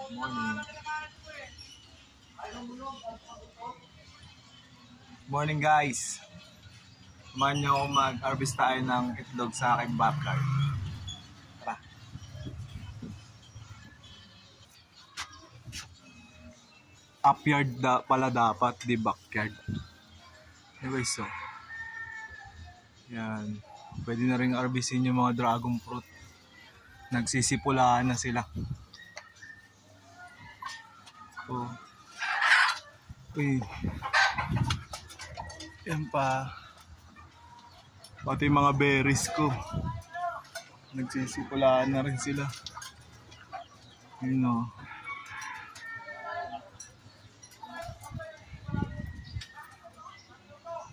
Morning. Morning guys. Samahan niyo ako mag-harvest tayo ng itlog sa aking backyard. Tara. Upyard pala dapat, di backyard. Anyways, so. Yan. Pwede na rin harvestin yung mga dragon fruit. Nagsisipulaan na sila. So, uy. Yan pa. Pati mga berries ko. Nagsisipulaan na rin sila. Yun o.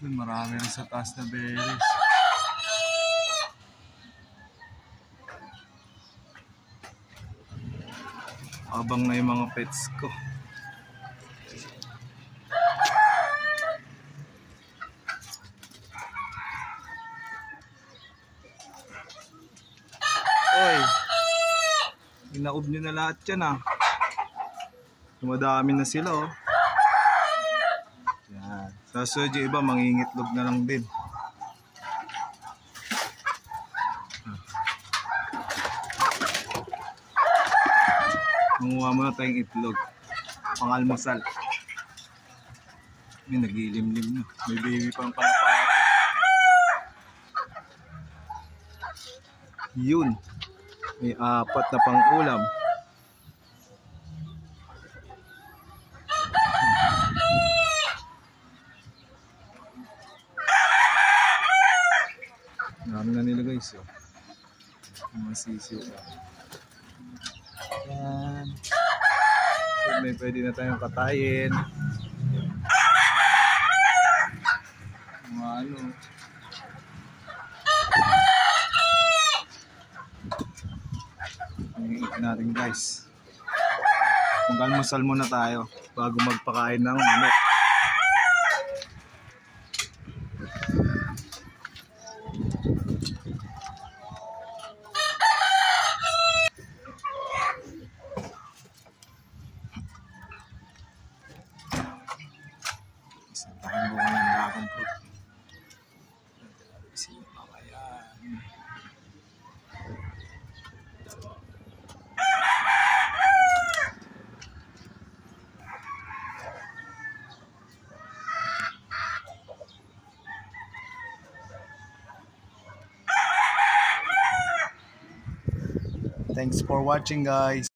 Marami rin sa taas na berries. Abang na yung mga pets ko. Oy, inaob nyo na lahat yan ah. Dumadami na sila oh. Yan. Tapos yung iba mangingitlog na lang din. Manguha muna tayong itlog. Pangalmusal. May nagilimlim na. May baby pang panapati. Yun. May 4 na pang ulam. Marami na nila guys. Oh. Masisiw. Yan. So, may pwede na tayong katayin. Mga ano. Hingin natin guys. Mag-almusal muna tayo bago magpakain ng manok. Isang buka ng dragon fruit. Thanks for watching guys.